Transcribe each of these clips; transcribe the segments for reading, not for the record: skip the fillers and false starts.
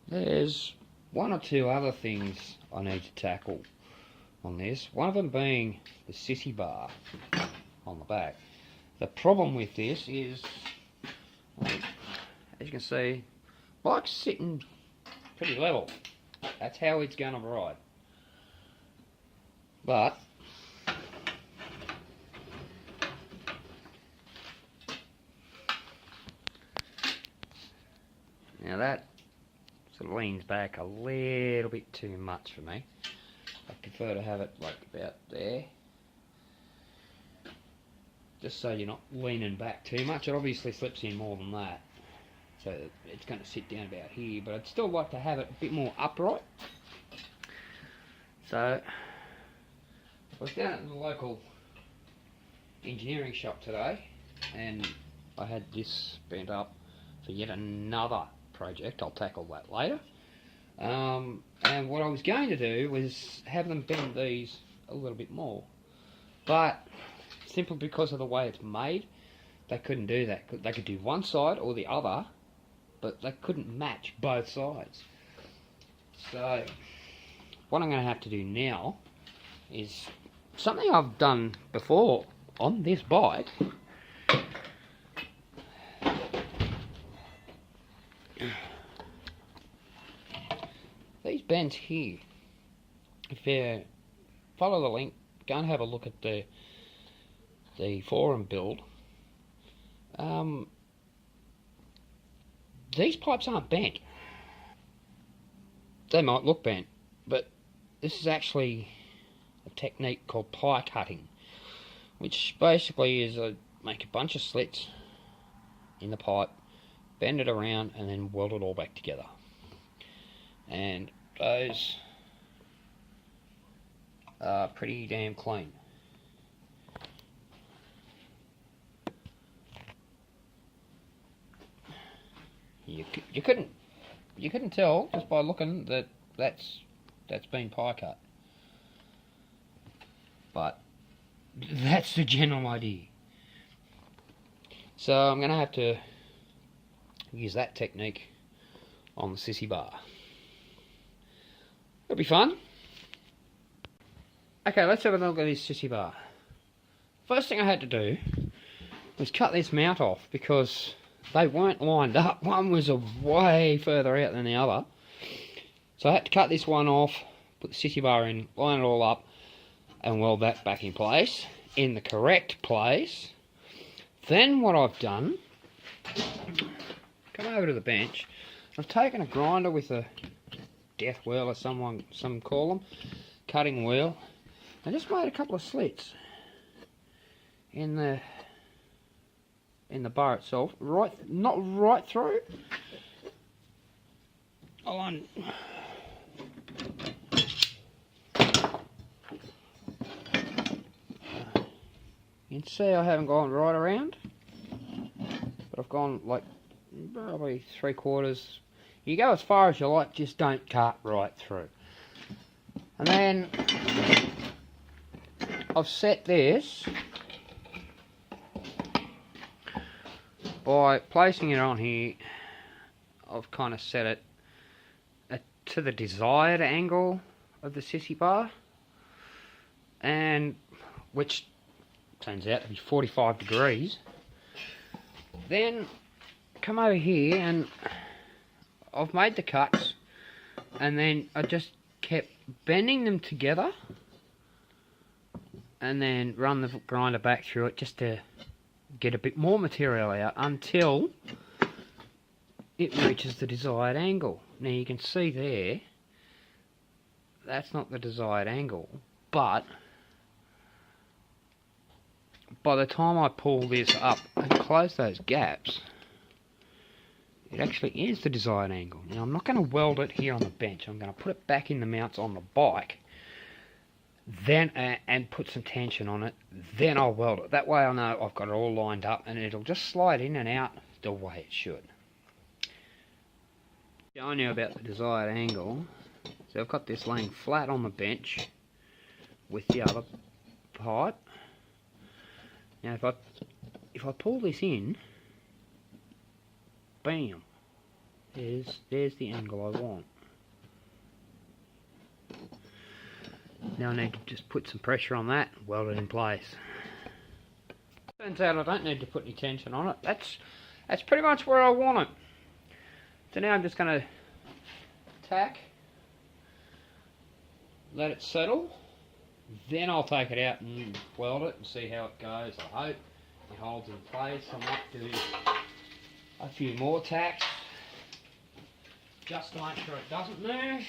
There's one or two other things I need to tackle on this. One of them being the Sissy bar on the back. The problem with this is, as you can see, bike's sitting pretty level. That's how it's going to ride. But now that sort of leans back a little bit too much for me. I prefer to have it like about there, just so you're not leaning back too much. It obviously slips in more than that, so it's going to sit down about here, but I'd still like to have it a bit more upright. So I was down at the local engineering shop today, and I had this bent up for yet another project. I'll tackle that later. And what I was going to do was have them bend these a little bit more, but simply because of the way it's made, they couldn't do that. They could do one side or the other, but they couldn't match both sides. So what I'm going to have to do now is something I've done before on this bike. These bends here, if you follow the link, go and have a look at the forum build. These pipes aren't bent. They might look bent, but this is actually a technique called pie cutting, which basically is make a bunch of slits in the pipe, bend it around, and then weld it all back together. And those are pretty damn clean. You couldn't tell just by looking that that's been pie cut, but that's the general idea. So I'm going to have to use that technique on the Sissy bar. It'll be fun. Okay, let's have a look at this Sissy bar. First thing I had to do was cut this mount off because they weren't lined up. One was way further out than the other. So I had to cut this one off, put the Sissy bar in, line it all up, and weld that back in place, in the correct place. Then what I've done, come over to the bench, I've taken a grinder with a death wheel, as some call them, cutting wheel, and just made a couple of slits in the bar itself, not right through. You can see I haven't gone right around, but I've gone like probably 3/4. You go as far as you like, just don't cut right through. And then I've set this by placing it on here. I've kind of set it to the desired angle of the Sissy bar, and which turns out to be 45 degrees. Then come over here and I've made the cuts, and then I just kept bending them together and then run the grinder back through it just to get a bit more material out until it reaches the desired angle. Now you can see there, that's not the desired angle, but by the time I pull this up and close those gaps, it actually is the desired angle. Now I'm not going to weld it here on the bench. I'm going to put it back in the mounts on the bike, then and put some tension on it. Then I'll weld it. That way I know I've got it all lined up, and it'll just slide in and out the way it should. Showing you about the desired angle. So I've got this laying flat on the bench with the other pipe. Now if I pull this in, bam, There's the angle I want. Now I need to just put some pressure on that, weld it in place. Turns out I don't need to put any tension on it. That's pretty much where I want it. So now I'm just going to tack, let it settle, then I'll take it out and weld it and see how it goes. I hope it holds in place. I might do a few more tacks just to make sure it doesn't move.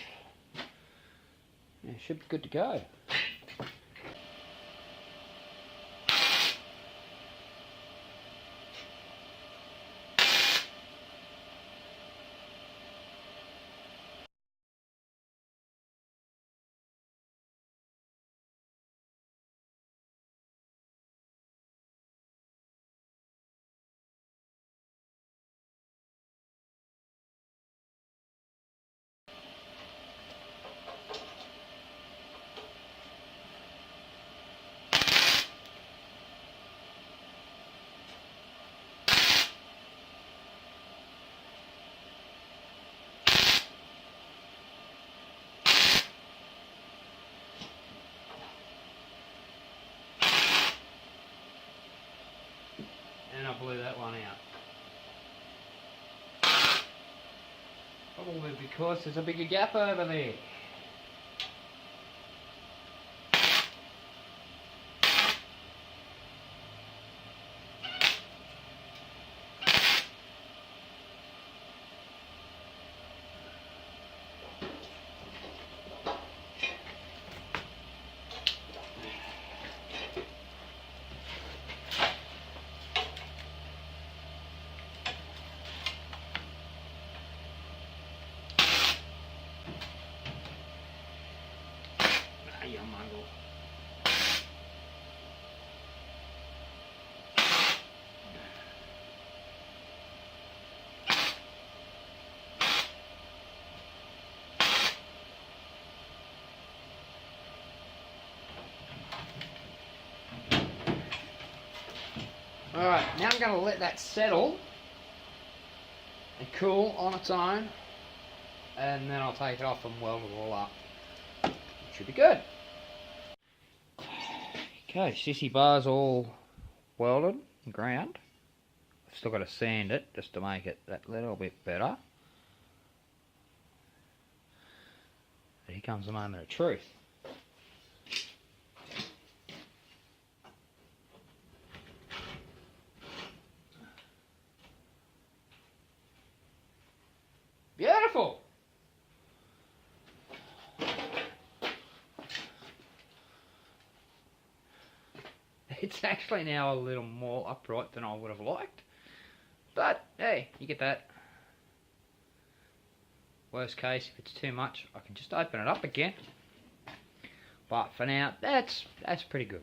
Yeah, it should be good to go. And I blew that one out. Probably because there's a bigger gap over there. You mongrel. Alright, now I'm going to let that settle and cool on its own, and then I'll take it off and weld it all up. It should be good. Okay, sissy bar's all welded and ground. I've still got to sand it just to make it that little bit better. But here comes the moment of truth. Beautiful! It's actually now a little more upright than I would have liked. But, hey, you get that. Worst case, if it's too much, I can just open it up again. But for now, that's pretty good.